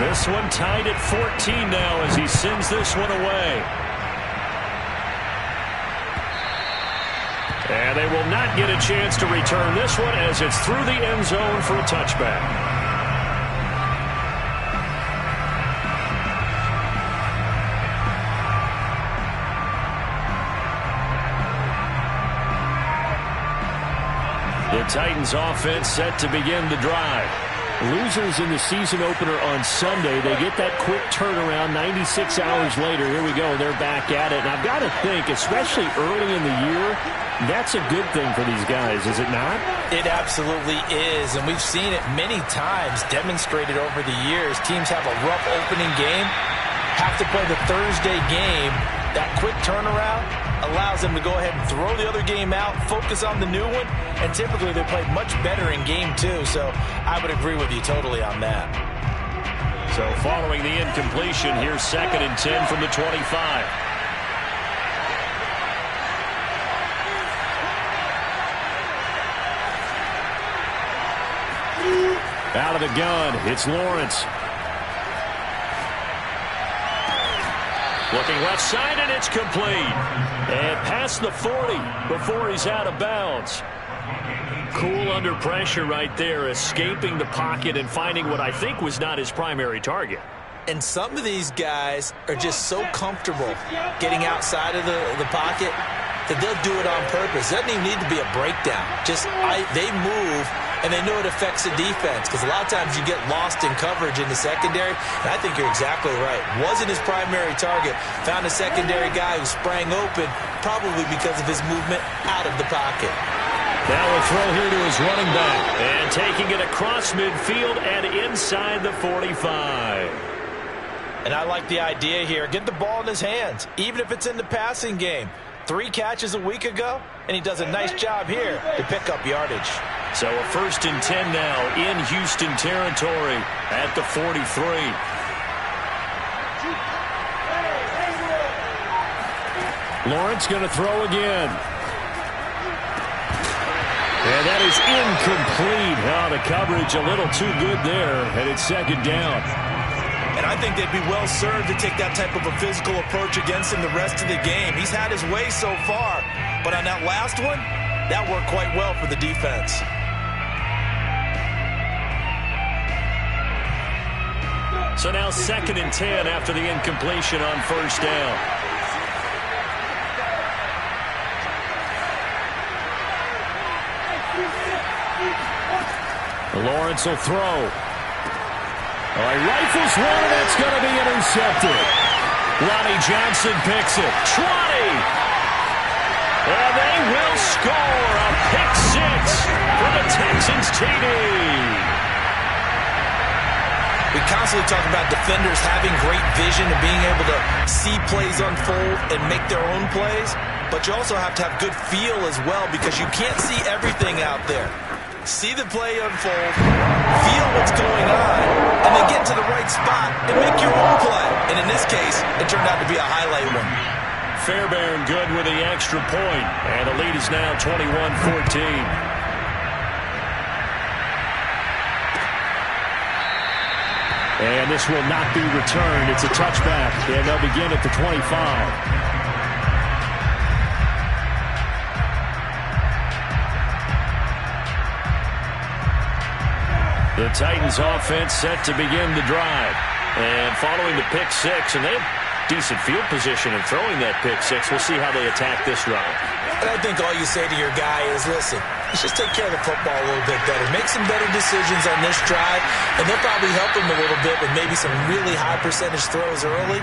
This one tied at 14 now as he sends this one away. And they will not get a chance to return this one as it's through the end zone for a touchback. The Titans offense set to begin the drive. Losers in the season opener on Sunday. They get that quick turnaround 96 hours later. Here we go. They're back at it. And I've got to think, especially early in the year, that's a good thing for these guys, is it not? It absolutely is. And we've seen it many times demonstrated over the years. Teams have a rough opening game, have to play the Thursday game. That quick turnaround allows them to go ahead and throw the other game out, focus on the new one, and typically they play much better in game two. So I would agree with you totally on that. So following the incompletion, here's 2nd and 10 from the 25. Out of the gun, it's Lawrence. Looking left side, and it's complete. And past the 40 before he's out of bounds. Cool under pressure right there, escaping the pocket and finding what I think was not his primary target. And some of these guys are just so comfortable getting outside of the pocket that they'll do it on purpose. It doesn't even need to be a breakdown. They move, and they know it affects the defense because a lot of times you get lost in coverage in the secondary, and I think you're exactly right. Wasn't his primary target. Found a secondary guy who sprang open, probably because of his movement out of the pocket. Now a throw here to his running back, and taking it across midfield and inside the 45. And I like the idea here. Get the ball in his hands, even if it's in the passing game. 3 catches a week ago, and he does a nice job here to pick up yardage. So a 1st and 10 now in Houston territory at the 43. Lawrence going to throw again. And that is incomplete. Now the coverage a little too good there, and it's 2nd down. And I think they'd be well served to take that type of a physical approach against him the rest of the game. He's had his way so far, but on that last one, that worked quite well for the defense. So now 2nd and 10 after the incompletion on 1st down. Lawrence will throw. He rifles one, and that's going to be intercepted. Ronnie Johnson picks it. 20! And they will score a pick 6 for the Texans TD. We constantly talk about defenders having great vision and being able to see plays unfold and make their own plays, but you also have to have good feel as well because you can't see everything out there. See the play unfold, feel what's going on, and then get to the right spot and make your own play. And in this case, it turned out to be a highlight one. Fairbairn good with the extra point, and the lead is now 21-14. And this will not be returned. It's a touchback, and they'll begin at the 25. The Titans offense set to begin the drive. And following the pick 6, and they have decent field position in throwing that pick 6. We'll see how they attack this drive. And I think all you say to your guy is, listen, let's just take care of the football a little bit better. Make some better decisions on this drive, and they'll probably help him a little bit with maybe some really high percentage throws early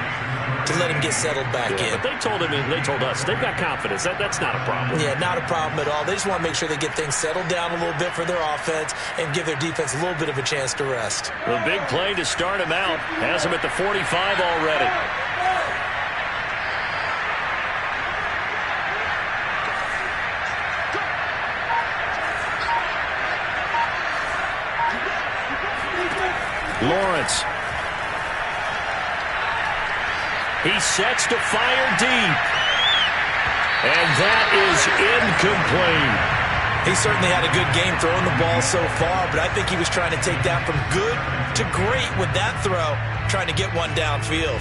to let him get settled back in. But they told him, and they told us, they've got confidence. That's not a problem. Yeah, not a problem at all. They just want to make sure they get things settled down a little bit for their offense and give their defense a little bit of a chance to rest. The big play to start him out has him at the 45 already. Lawrence. He sets to fire deep. And that is incomplete. He certainly had a good game throwing the ball so far, but I think he was trying to take that from good to great with that throw, trying to get one downfield.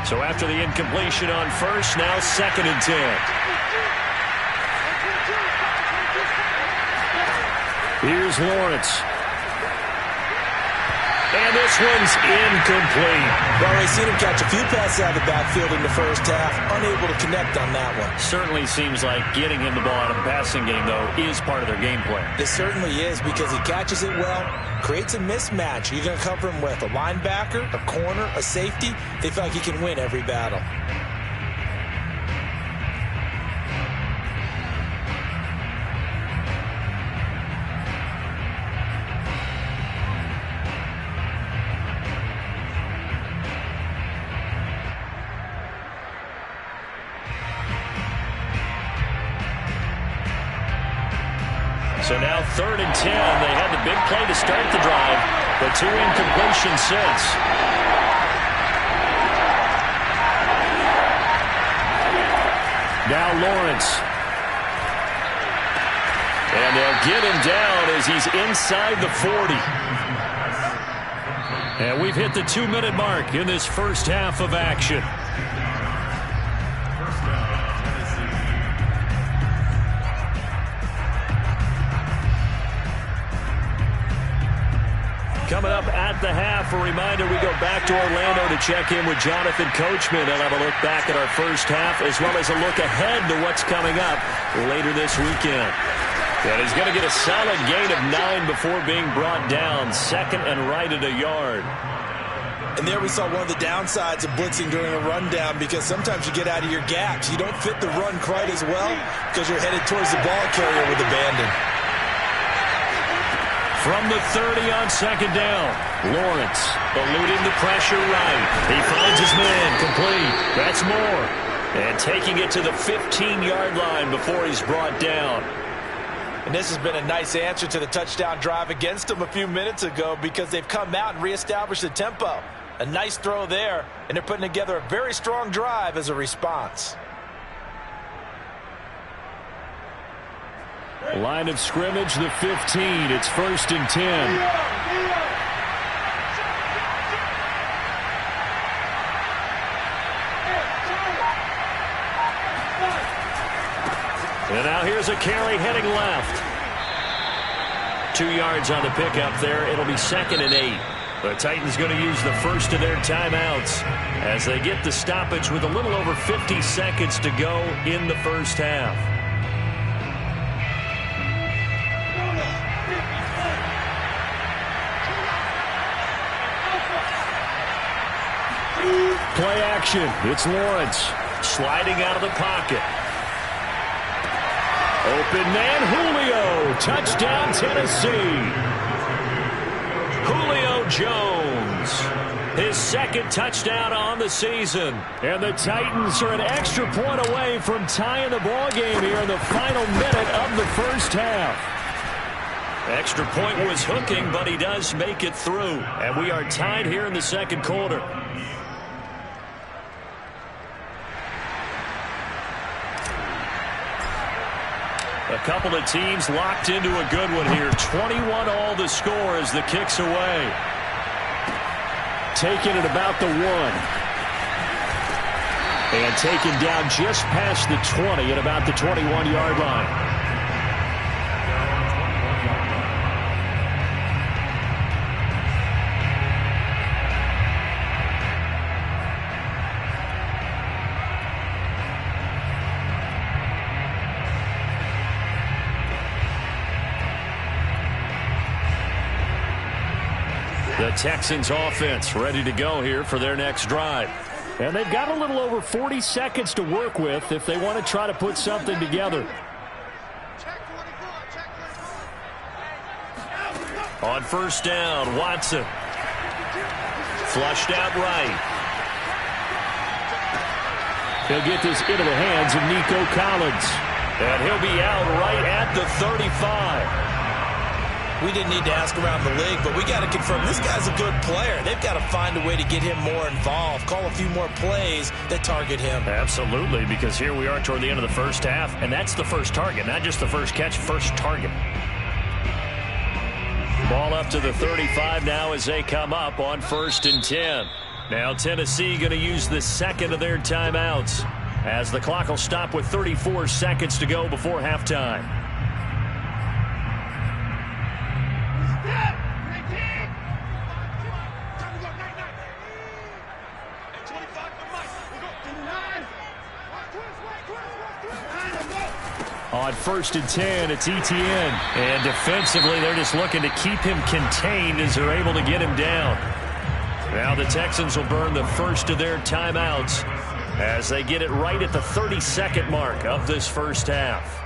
So after the incompletion on first, now 2nd and 10. Here's Lawrence. And this one's incomplete. Well, we've seen him catch a few passes out of the backfield in the first half, unable to connect on that one. Certainly seems like getting him the ball out of the passing game, though, is part of their game plan. It certainly is, because he catches it well, creates a mismatch. You're going to cover him with a linebacker, a corner, a safety. They feel like he can win every battle. So now 3rd and 10. They had the big play to start the drive, but 2 incompletions since. Now Lawrence. And they'll get him down as he's inside the 40. And we've hit the 2-minute mark in this first half of action. Coming up at the half, a reminder, we go back to Orlando to check in with Jonathan Coachman. They'll have a look back at our first half, as well as a look ahead to what's coming up later this weekend. And he's going to get a solid gain of 9 before being brought down, 2nd and right at a yard. And there we saw one of the downsides of blitzing during a rundown, because sometimes you get out of your gaps. You don't fit the run quite as well because you're headed towards the ball carrier with abandon. From the 30 on 2nd down, Lawrence eluding the pressure right. He finds his man complete. That's more. And taking it to the 15-yard line before he's brought down. And this has been a nice answer to the touchdown drive against them a few minutes ago, because they've come out and reestablished the tempo. A nice throw there, and they're putting together a very strong drive as a response. Line of scrimmage, the 15. It's 1st and 10. And now here's a carry heading left. 2 yards on the pickup there. It'll be 2nd and 8. The Titans going to use the first of their timeouts as they get the stoppage with a little over 50 seconds to go in the first half. Play action. It's Lawrence sliding out of the pocket. Open man, Julio. Touchdown, Tennessee. Julio Jones. His 2nd touchdown on the season. And the Titans are an extra point away from tying the ball game here in the final minute of the first half. Extra point was hooking, but he does make it through. And we are tied here in the 2nd quarter. A couple of teams locked into a good one here. 21 all the score as the kick's away. Taken at about the 1. And taken down just past the 20 at about the 21-yard line. The Texans offense ready to go here for their next drive. And they've got a little over 40 seconds to work with if they want to try to put something together. On 1st down, Watson. Flushed out right. He'll get this into the hands of Nico Collins. And he'll be out right at the 35. we didn't need to ask around the league, but we got to confirm this guy's a good player. They've got to find a way to get him more involved, call a few more plays that target him. Absolutely, because here we are toward the end of the first half, and that's the first target, not just the first catch, first target. Ball up to the 35 now as they come up on 1st and 10. Now Tennessee going to use the second of their timeouts as the clock will stop with 34 seconds to go before halftime. On 1st and 10, it's Etienne. And defensively, they're just looking to keep him contained as they're able to get him down. Now the Texans will burn the first of their timeouts as they get it right at the 32nd mark of this first half.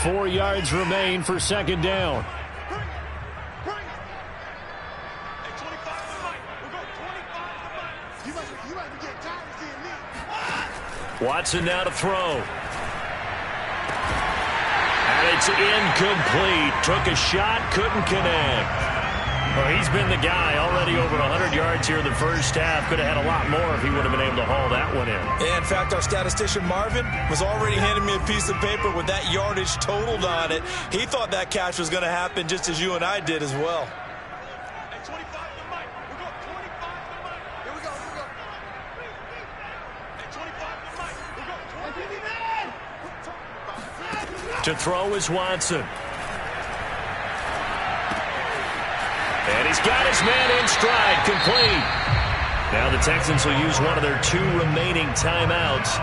4 yards remain for second down. Watson now to throw. And it's incomplete. Took a shot, couldn't connect. Well, he's been the guy already over 100 yards here in the first half. Could have had a lot more if he would have been able to haul that one in. Yeah, in fact, our statistician Marvin was already handing me a piece of paper with that yardage totaled on it. He thought that catch was going to happen just as you and I did as well. To throw is Watson. And he's got his man in stride, complete. Now the Texans will use one of their 2 remaining timeouts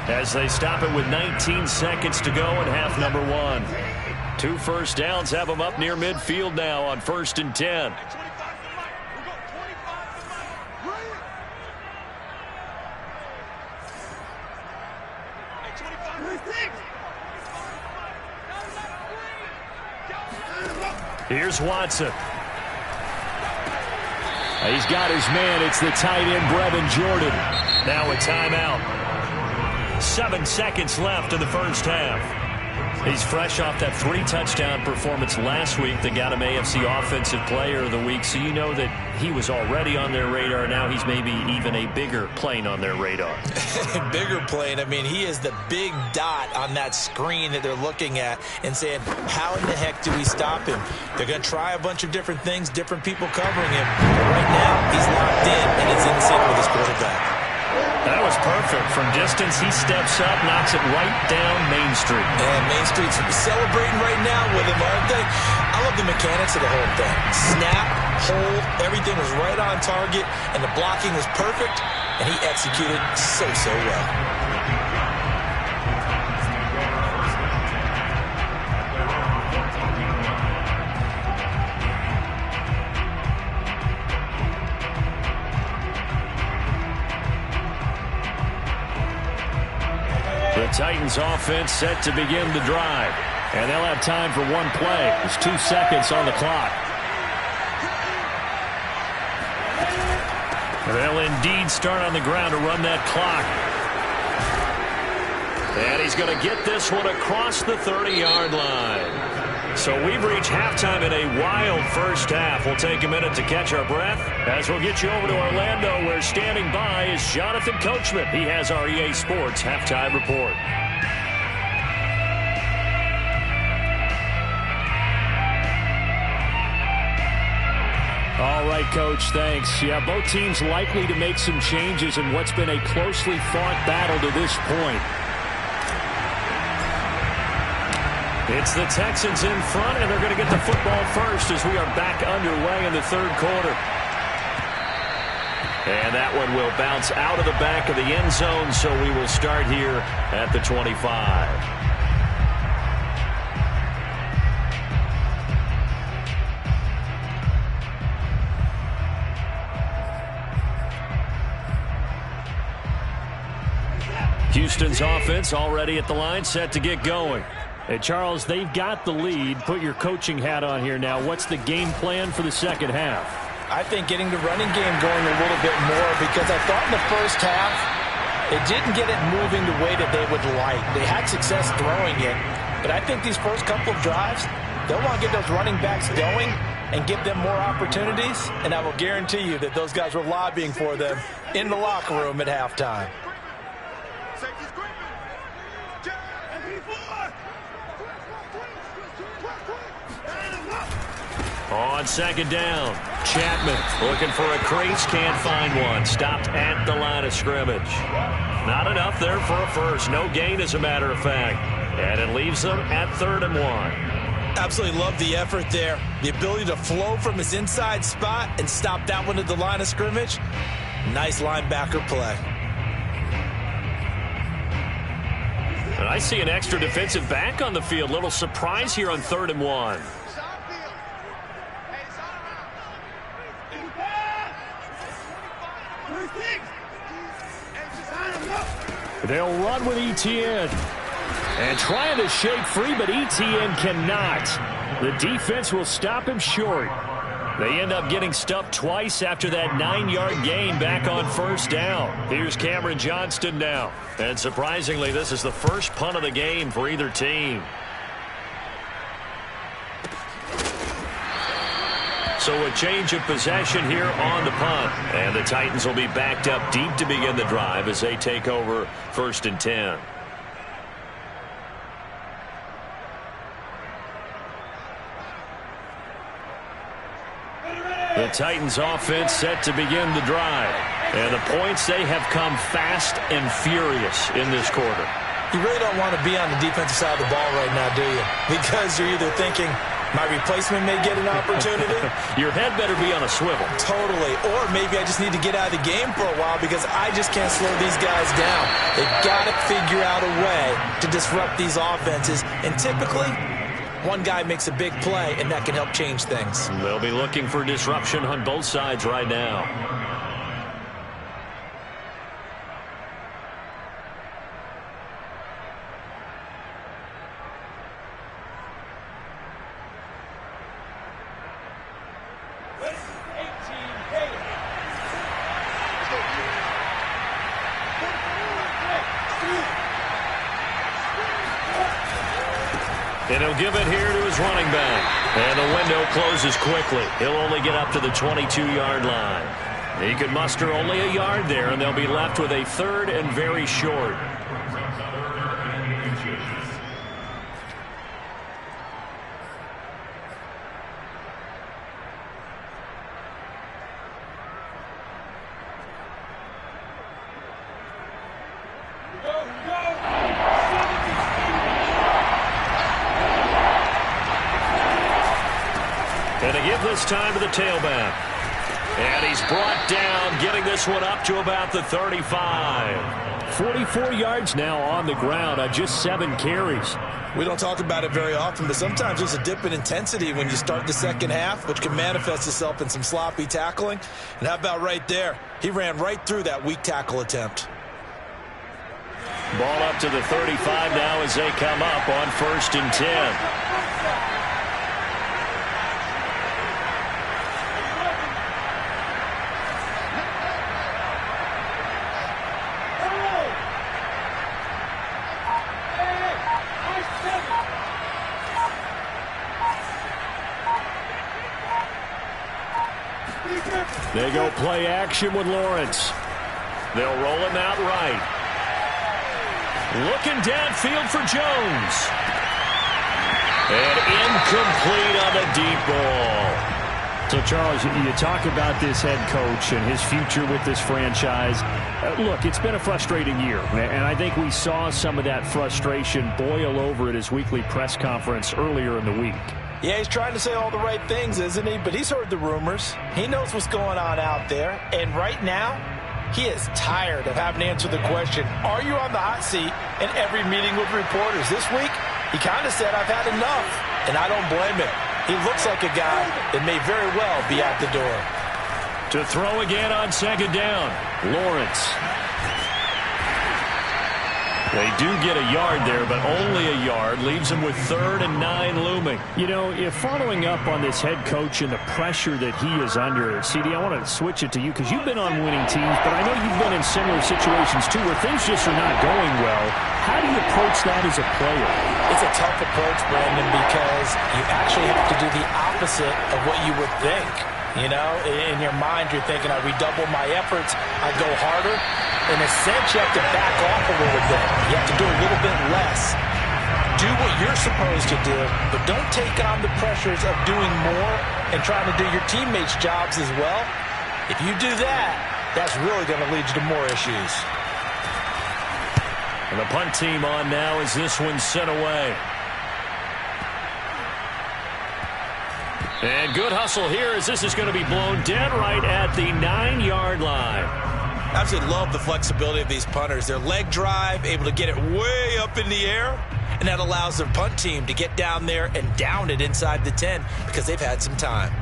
as they stop it with 19 seconds to go in half number 1. 2 first downs have them up near midfield now on 1st and 10. Here's Watson. He's got his man. It's the tight end, Brevin Jordan. Now a timeout. 7 seconds left in the first half. He's fresh off that 3-touchdown performance last week that got him AFC Offensive Player of the Week, so you know that he was already on their radar. Now he's maybe even a bigger plane on their radar. Bigger plane. I mean, he is the big dot on that screen that they're looking at and saying, how in the heck do we stop him? They're going to try a bunch of different things, different people covering him. But right now, he's locked in, and it's in sync with his quarterback. That was perfect. From distance, he steps up, knocks it right down Main Street. And Main Street's celebrating right now with him, aren't they? I love the mechanics of the whole thing. Snap, hold, everything was right on target, and the blocking was perfect, and he executed so well. The Titans offense set to begin the drive. And they'll have time for one play. There's 2 seconds on the clock. They'll indeed start on the ground to run that clock. And he's going to get this one across the 30-yard line. So we've reached halftime in a wild first half. We'll take a minute to catch our breath as we'll get you over to Orlando, where standing by is Jonathan Coachman. He has our EA Sports halftime report. All right, Coach, thanks. Yeah, both teams likely to make some changes in what's been a closely fought battle to this point. It's the Texans in front, and they're going to get the football first as we are back underway in the third quarter. And that one will bounce out of the back of the end zone, so we will start here at the 25. Houston's offense already at the line, set to get going. Hey, Charles, they've got the lead. Put your coaching hat on here now. What's the game plan for the second half? I think getting the running game going a little bit more, because I thought in the first half they didn't get it moving the way that they would like. They had success throwing it, but I think these first couple of drives, They'll want to get those running backs going and give them more opportunities, and I will guarantee you that those guys were lobbying for them in the locker room at halftime. On second down, Chapman looking for a crease, can't find one. Stopped at the line of scrimmage. Not enough there for a first. No gain, as a matter of fact. And it leaves them at 3rd and 1. Absolutely love the effort there. The ability to flow from his inside spot and stop that one at the line of scrimmage. Nice linebacker play. And I see an extra defensive back on the field. Little surprise here on 3rd and 1. They'll run with Etienne. And trying to shake free, but Etienne cannot. The defense will stop him short. They end up getting stuffed twice after that 9-yard gain back on 1st down. Here's Cameron Johnston now. And surprisingly, this is the first punt of the game for either team. So a change of possession here on the punt. And the Titans will be backed up deep to begin the drive as they take over 1st and 10. The Titans offense set to begin the drive. And the points, they have come fast and furious in this quarter. You really don't want to be on the defensive side of the ball right now, do you? Because you're either thinking, my replacement may get an opportunity. Your head better be on a swivel. Totally. Or maybe I just need to get out of the game for a while because I just can't slow these guys down. They've got to figure out a way to disrupt these offenses. And typically, one guy makes a big play, and that can help change things. They'll be looking for disruption on both sides right now. And he'll give it here to his running back. And the window closes quickly. He'll only get up to the 22-yard line. He could muster only a yard there, and they'll be left with a 3rd and very short. And to give this time to the tailback. And he's brought down, getting this one up to about the 35. 44 yards now on the ground on just 7 carries. We don't talk about it very often, but sometimes there's a dip in intensity when you start the second half, which can manifest itself in some sloppy tackling. And how about right there? He ran right through that weak tackle attempt. Ball up to the 35 now as they come up on 1st and 10. They go play action with Lawrence. They'll roll him out right. Looking downfield for Jones. And incomplete on the deep ball. So, Charles, you talk about this head coach and his future with this franchise. Look, it's been a frustrating year, and I think we saw some of that frustration boil over at his weekly press conference earlier in the week. Yeah, he's trying to say all the right things, isn't he? But he's heard the rumors. He knows what's going on out there. And right now, he is tired of having to answer the question, are you on the hot seat in every meeting with reporters? This week, he kind of said, I've had enough. And I don't blame him. He looks like a guy that may very well be out the door. To throw again on second down, Lawrence. They do get a yard there, but only a yard. Leaves them with 3rd and 9 looming. You know, if following up on this head coach and the pressure that he is under, CD, I want to switch it to you because you've been on winning teams, but I know you've been in similar situations too where things just are not going well. How do you approach that as a player? It's a tough approach, Brandon, because you actually have to do the opposite of what you would think. You know, in your mind, you're thinking, I redouble my efforts, I go harder. In a sense, you have to back off a little bit. You have to do a little bit less. Do what you're supposed to do, but don't take on the pressures of doing more and trying to do your teammates' jobs as well. If you do that, that's really going to lead you to more issues. And the punt team on now as this one's sent away. And good hustle here as this is going to be blown dead right at the 9-yard line. I absolutely love the flexibility of these punters. Their leg drive, able to get it way up in the air, and that allows their punt team to get down there and down it inside the 10 because they've had some time.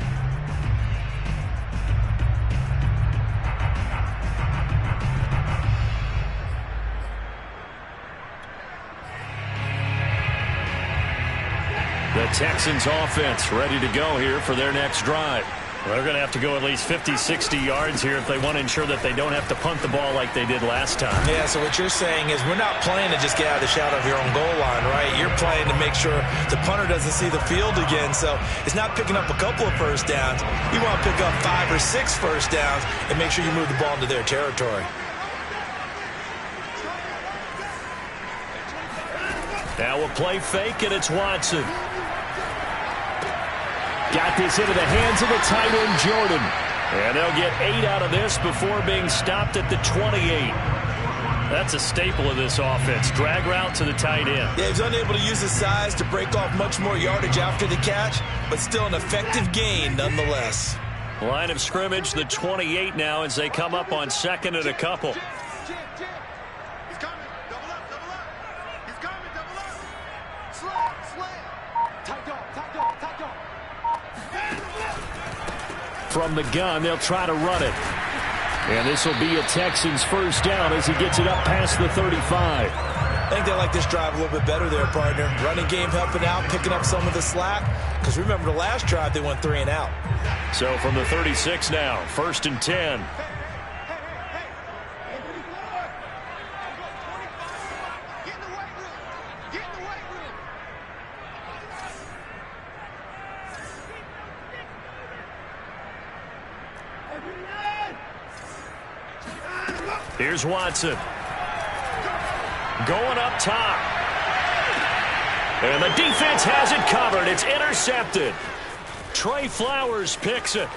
The Texans offense ready to go here for their next drive. Well, they're going to have to go at least 50, 60 yards here if they want to ensure that they don't have to punt the ball like they did last time. Yeah, so what you're saying is we're not playing to just get out of the shadow of your own goal line, right? You're playing to make sure the punter doesn't see the field again. So it's not picking up a couple of first downs. You want to pick up 5 or 6 first downs and make sure you move the ball into their territory. Now we'll play fake, and it's Watson. Got this into the hands of the tight end, Jordan. And they'll get 8 out of this before being stopped at the 28. That's a staple of this offense. Drag route to the tight end. Yeah, he's unable to use his size to break off much more yardage after the catch, but still an effective gain nonetheless. Line of scrimmage, the 28 now as they come up on 2nd and a couple. From the gun, they'll try to run it. And this will be a Texans first down as he gets it up past the 35. I think they like this drive a little bit better there, partner. Running game helping out, picking up some of the slack. Because remember the last drive, they went 3 and out. So from the 36 now, 1st and 10. Here's Watson. Going up top. And the defense has it covered. It's intercepted. Trey Flowers picks it.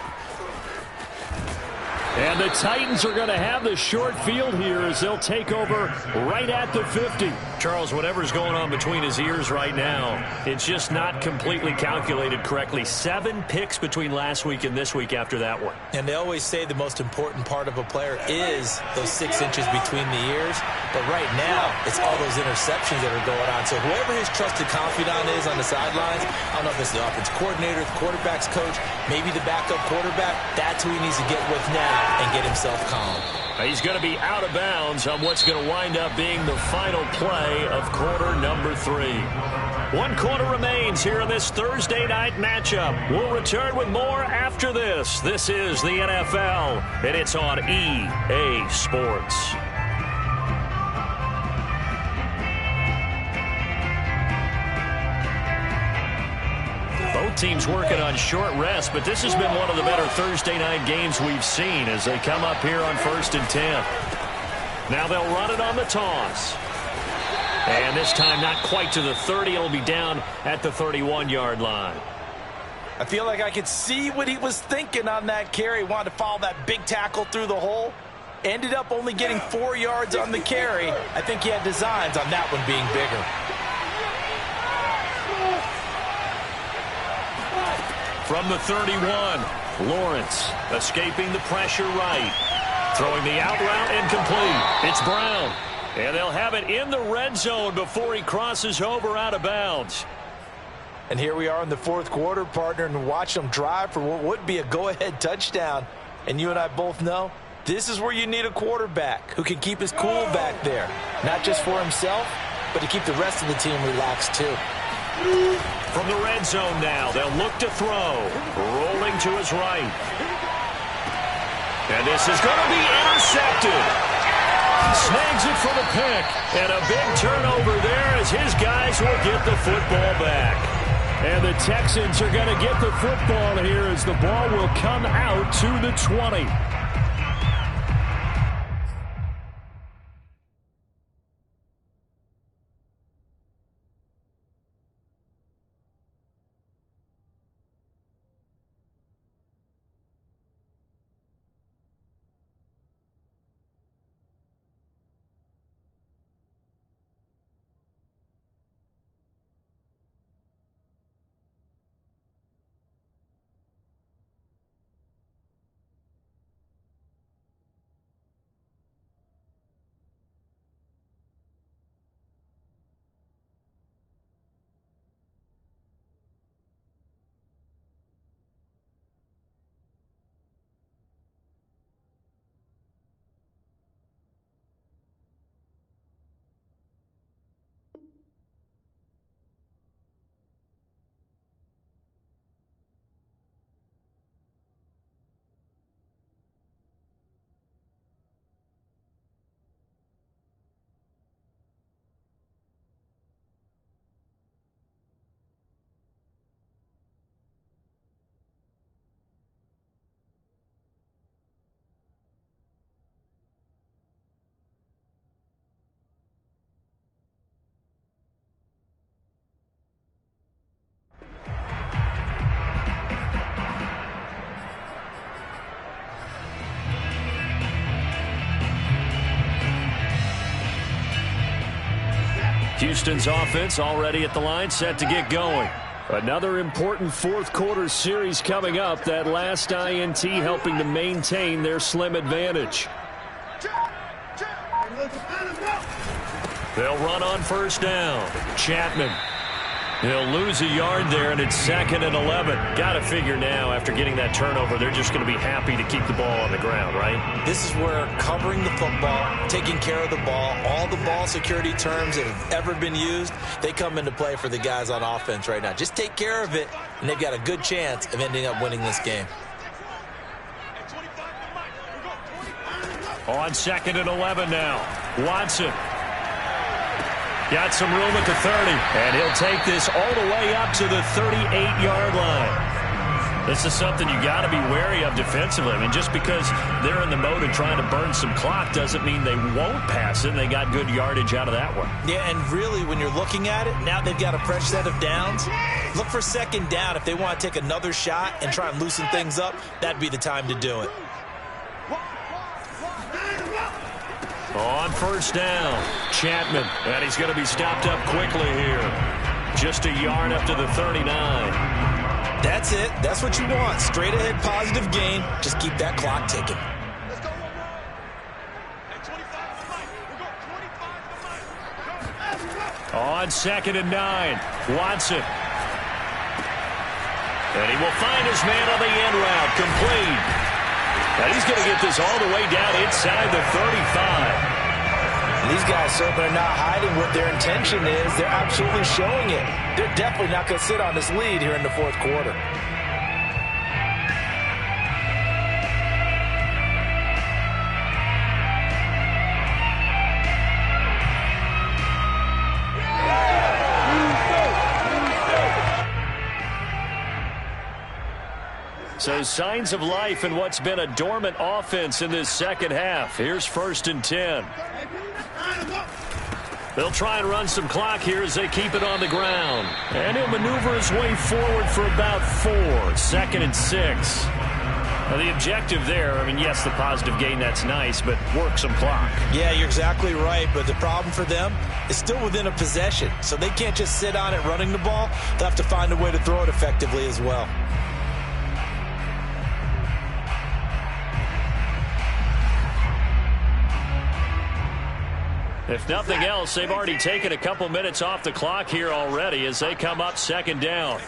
And the Titans are going to have the short field here as they'll take over right at the 50. Charles, whatever's going on between his ears right now, it's just not completely calculated correctly. 7 picks between last week and this week after that one. And they always say the most important part of a player is those 6 inches between the ears. But right now, it's all those interceptions that are going on. So whoever his trusted confidant is on the sidelines, I don't know if it's the offense coordinator, the quarterback's coach, maybe the backup quarterback, that's who he needs to get with now and get himself calm. He's going to be out of bounds on what's going to wind up being the final play of quarter number 3. 1 quarter remains here in this Thursday night matchup. We'll return with more after this. This is the NFL, and it's on EA Sports. Both teams working on short rest, but this has been one of the better Thursday night games we've seen as they come up here on 1st and 10. Now they'll run it on the toss. And this time not quite to the 30. It'll be down at the 31-yard line. I feel like I could see what he was thinking on that carry. Wanted to follow that big tackle through the hole. Ended up only getting 4 yards on the carry. I think he had designs on that one being bigger. From the 31, Lawrence escaping the pressure right. Throwing the out route incomplete. It's Brown. And they'll have it in the red zone before he crosses over out of bounds. And here we are in the 4th quarter, partner, and watch them drive for what would be a go-ahead touchdown. And you and I both know This is where you need a quarterback who can keep his cool back there. Not just for himself, but to keep the rest of the team relaxed too. From the red zone now, they'll look to throw. Rolling to his right. And this is going to be intercepted. Snags it for the pick. And a big turnover there as his guys will get the football back. And the Texans are going to get the football here as the ball will come out to the 20. Houston's offense already at the line, set to get going. Another important fourth quarter series coming up. That last INT helping to maintain their slim advantage. They'll run on first down. Chapman. He'll lose a yard there, and it's 2nd and 11. Got to figure now, after getting that turnover, they're just going to be happy to keep the ball on the ground, right? This is where covering the football, taking care of the ball, all the ball security terms that have ever been used, they come into play for the guys on offense right now. Just take care of it, and they've got a good chance of ending up winning this game. On 2nd and 11 now. Watson. Got some room at the 30, and he'll take this all the way up to the 38-yard line. This is something you got to be wary of defensively. I mean, just because they're in the mode of trying to burn some clock doesn't mean they won't pass it, and they got good yardage out of that one. Yeah, and really, when you're looking at it, now they've got a fresh set of downs. Look for 2nd down. If they want to take another shot and try and loosen things up, that'd be the time to do it. On first down, Chapman. And he's going to be stopped up quickly here. Just a yard up to the 39. That's it. That's what you want. Straight ahead positive gain. Just keep that clock ticking. On 2nd and 9, Watson. And he will find his man on the end route. Complete. And he's going to get this all the way down inside the 35. These guys certainly are not hiding what their intention is. They're absolutely showing it. They're definitely not going to sit on this lead here in the fourth quarter. So signs of life in what's been a dormant offense in this second half. Here's 1st and 10. They'll try and run some clock here as they keep it on the ground. And he'll maneuver his way forward for about 4. 2nd and 6. Now the objective there, I mean, yes, the positive gain, that's nice, but work some clock. Yeah, you're exactly right, but the problem for them is still within a possession. So they can't just sit on it running the ball. They'll have to find a way to throw it effectively as well. If nothing else, they've already taken a couple minutes off the clock here already as they come up 2nd down.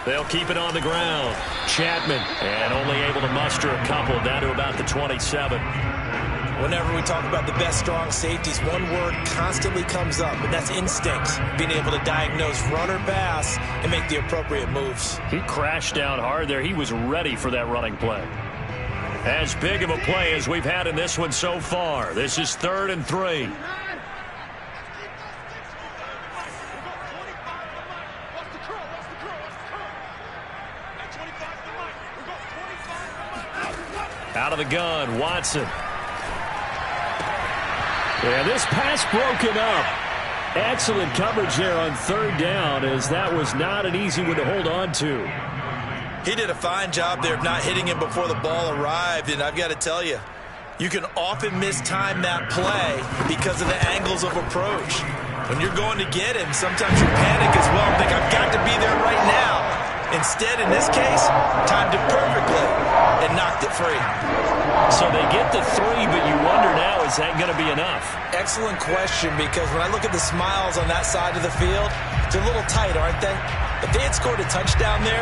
They'll keep it on the ground. Chapman, and only able to muster a couple down to about the 27. Whenever we talk about the best strong safeties, one word constantly comes up, and that's instinct. Being able to diagnose run or pass and make the appropriate moves. He crashed down hard there. He was ready for that running play. As big of a play as we've had in this one so far. This is 3rd and 3. Out of the gun, Watson. Yeah, this pass broken up. Excellent coverage there on 3rd down, as that was not an easy one to hold on to. He did a fine job there of not hitting him before the ball arrived, and I've got to tell you, you can often mistime that play because of the angles of approach. When you're going to get him, sometimes you panic as well and think, I've got to be there right now. Instead, in this case, timed it perfectly and knocked it free. So they get the 3, but you wonder now, is that going to be enough? Excellent question, because when I look at the smiles on that side of the field, they're a little tight, aren't they? If they had scored a touchdown there,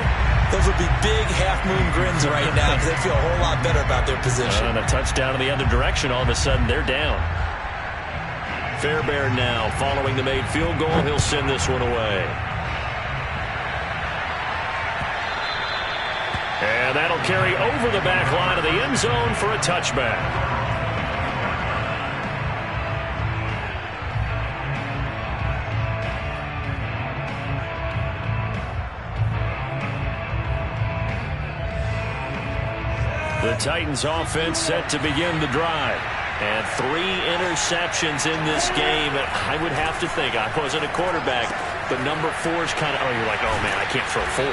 those would be big half-moon grins right now because they feel a whole lot better about their position. And a touchdown in the other direction, all of a sudden they're down. Fairbairn now following the made field goal. He'll send this one away. And that'll carry over the back line of the end zone for a touchback. The Titans offense set to begin the drive. And 3 interceptions in this game. I would have to think, I wasn't a quarterback, but number 4 is kind of, oh, you're like, oh, man, I can't throw 4.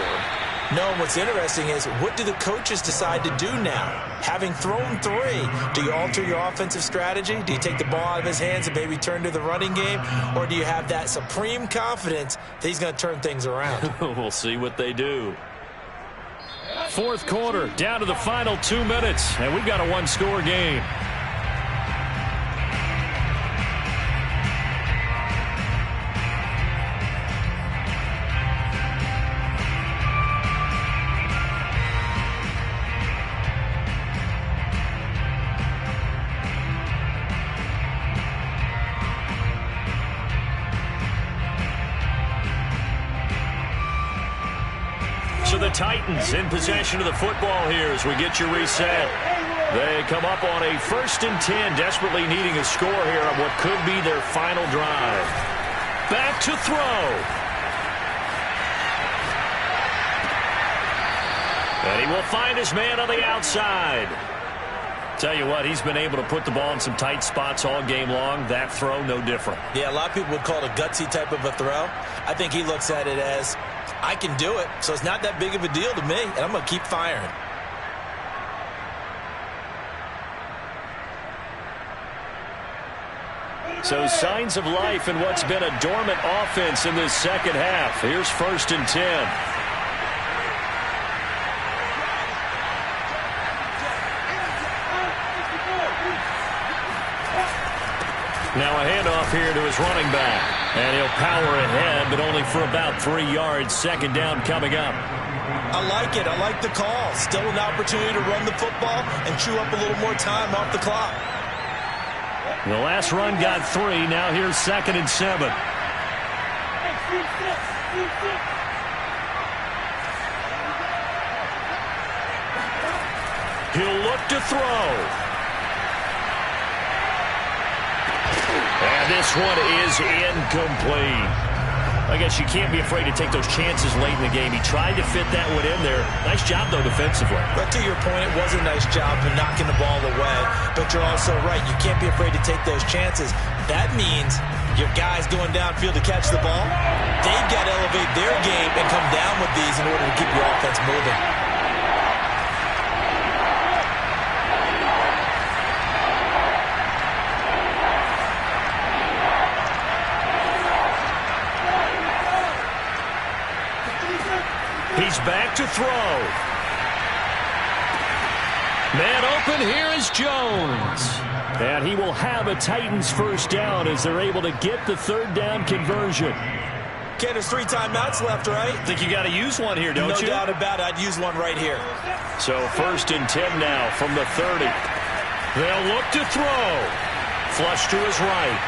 No, what's interesting is, what do the coaches decide to do now? Having thrown 3, do you alter your offensive strategy? Do you take the ball out of his hands and maybe turn to the running game? Or do you have that supreme confidence that he's going to turn things around? We'll see what they do. 4th quarter, down to the final 2 minutes, and we've got a 1-score game. So the Titans in possession of the football here as we get you reset. They come up on a 1st and 10, desperately needing a score here on what could be their final drive. Back to throw. And he will find his man on the outside. Tell you what, he's been able to put the ball in some tight spots all game long. That throw, no different. Yeah, a lot of people would call it a gutsy type of a throw. I think he looks at it as, I can do it, so it's not that big of a deal to me, and I'm going to keep firing. So signs of life in what's been a dormant offense in this second half. Here's 1st and 10. Now a handoff here to his running back. And he'll power ahead, but only for about 3 yards. 2nd down coming up. I like it. I like the call. Still an opportunity to run the football and chew up a little more time off the clock. The last run got 3. Now here's 2nd and 7. He'll look to throw. And this one is incomplete. I guess you can't be afraid to take those chances late in the game. He tried to fit that one in there. Nice job, though, defensively. But to your point, it was a nice job of knocking the ball away. But you're also right. You can't be afraid to take those chances. That means your guys going downfield to catch the ball, they've got to elevate their game and come down with these in order to keep your offense moving. He's back to throw. Man open, here is Jones. And he will have a Titans 1st down as they're able to get the 3rd down conversion. Okay, there's 3 timeouts left, right? Think you got to use one here, don't you? No doubt about it. I'd use one right here. So 1st and 10 now from the 30. They'll look to throw. Flush to his right.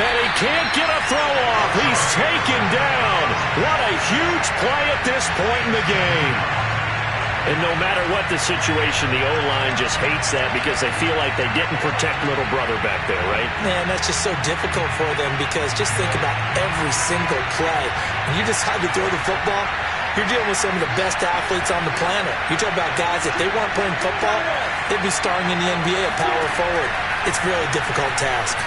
And he can't get a throw off. He's taken down. What a huge play at this point in the game. And no matter what the situation, the O-line just hates that because they feel like they didn't protect little brother back there, right? Man, that's just so difficult for them because just think about every single play. When you decide to throw the football, you're dealing with some of the best athletes on the planet. You talk about guys, if they weren't playing football, they'd be starring in the NBA at power forward. It's a really difficult task.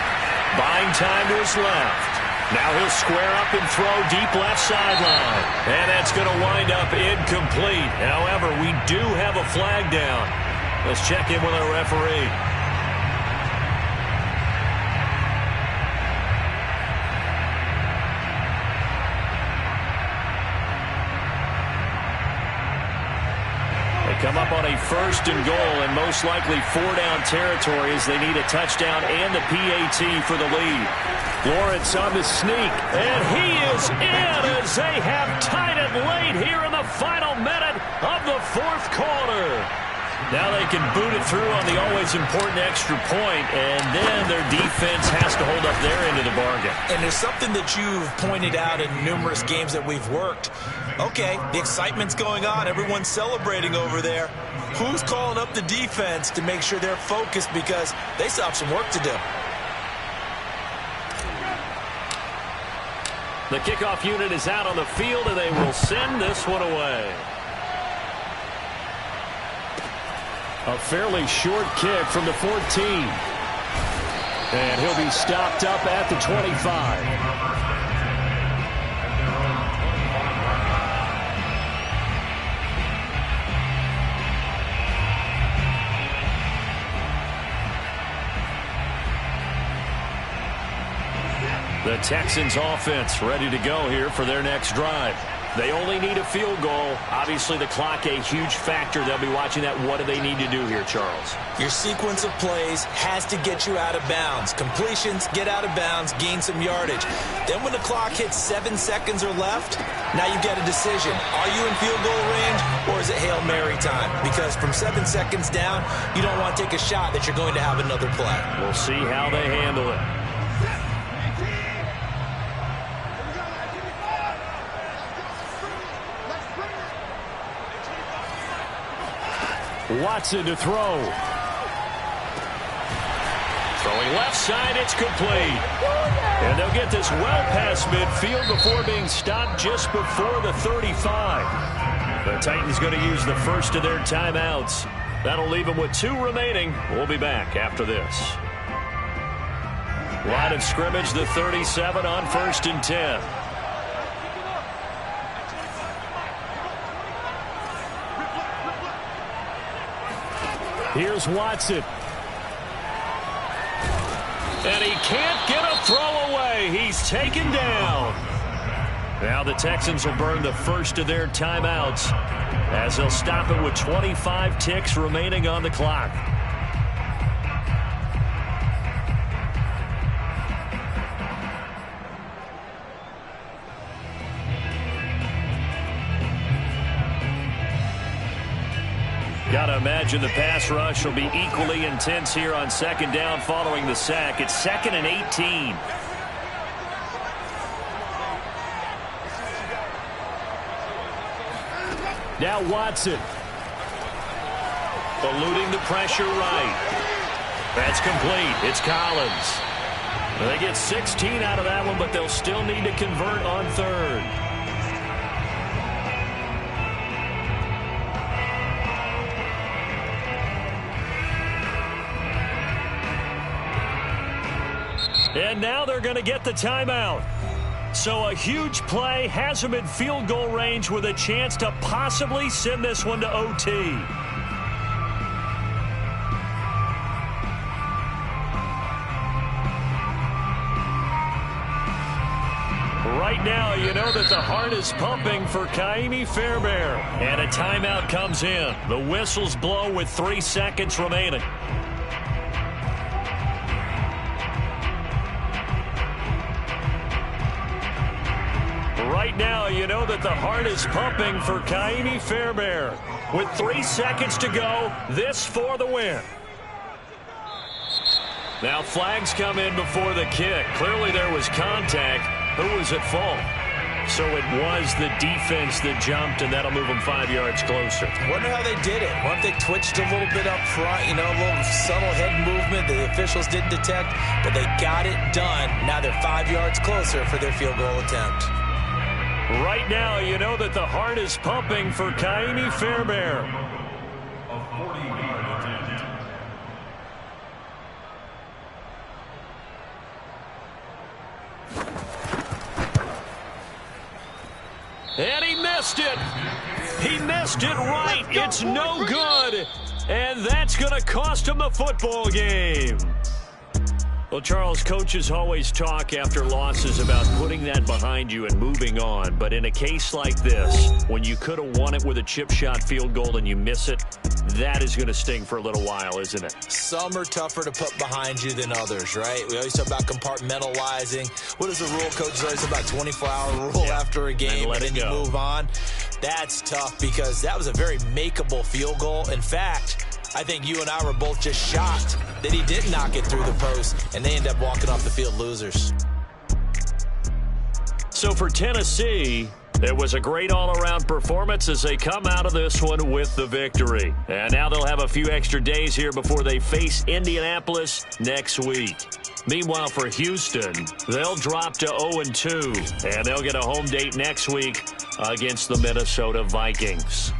Buying time to his left. Now he'll square up and throw deep left sideline. And that's going to wind up incomplete. However, we do have a flag down. Let's check in with our referee. Come up on a 1st and goal and most likely 4-down territory as they need a touchdown and the PAT for the lead. Lawrence on the sneak, and he is in as they have tied it late here in the final minute of the 4th quarter. Now they can boot it through on the always important extra point, and then their defense has to hold up their end of the bargain. And there's something that you've pointed out in numerous games that we've worked. Okay, the excitement's going on. Everyone's celebrating over there. Who's calling up the defense to make sure they're focused because they still have some work to do? The kickoff unit is out on the field, and they will send this one away. A fairly short kick from the 14. And he'll be stopped up at the 25. The Texans offense ready to go here for their next drive. They only need a field goal. Obviously, the clock a huge factor. They'll be watching that. What do they need to do here, Charles? Your sequence of plays has to get you out of bounds. Completions, get out of bounds, gain some yardage. Then when the clock hits 7 seconds or left, now you get a decision. Are you in field goal range or is it Hail Mary time? Because from 7 seconds down, you don't want to take a shot that you're going to have another play. We'll see how they handle it. Watson to throw. Throwing left side, it's complete. And they'll get this well past midfield before being stopped just before the 35. The Titans going to use the first of their timeouts. That'll leave them with 2 remaining. We'll be back after this. Line of scrimmage, the 37 on 1st and 10. Here's Watson. And he can't get a throw away. He's taken down. Now the Texans will burn the first of their timeouts as they'll stop it with 25 ticks remaining on the clock. Got to imagine the pass rush will be equally intense here on 2nd down following the sack. It's 2nd and 18. Now Watson. Eluding the pressure right. That's complete. It's Collins. They get 16 out of that one, but they'll still need to convert on 3rd. And now they're going to get the timeout. So a huge play has them in field goal range with a chance to possibly send this one to OT. Right now, you know that the heart is pumping for Kaimi Fairbairn. And a timeout comes in. The whistles blow with 3 seconds remaining. Right now, you know that the heart is pumping for Kaimi Fairbairn. With 3 seconds to go, this for the win. Now flags come in before the kick. Clearly there was contact. Who was at fault? So it was the defense that jumped, and that'll move them 5 yards closer. Wonder how they did it. Wonder if they twitched a little bit up front, a little subtle head movement that the officials didn't detect, but they got it done. Now they're 5 yards closer for their field goal attempt. Right now, you know that the heart is pumping for Kaimi Fairbairn. A 40-yard attempt. And he missed it. He missed it right. It's no good. And that's going to cost him the football game. Well, Charles, coaches always talk after losses about putting that behind you and moving on. But in a case like this, when you could have won it with a chip shot field goal and you miss it, that is going to sting for a little while, isn't it? Some are tougher to put behind you than others, right? We always talk about compartmentalizing. What is the rule? Coaches always talk about 24-hour rule after a game, and then you move on. That's tough because that was a very makeable field goal. In fact, I think you and I were both just shocked that he didn't knock it through the post, and they end up walking off the field losers. So for Tennessee, it was a great all-around performance as they come out of this one with the victory. And now they'll have a few extra days here before they face Indianapolis next week. Meanwhile, for Houston, they'll drop to 0-2, and they'll get a home date next week against the Minnesota Vikings.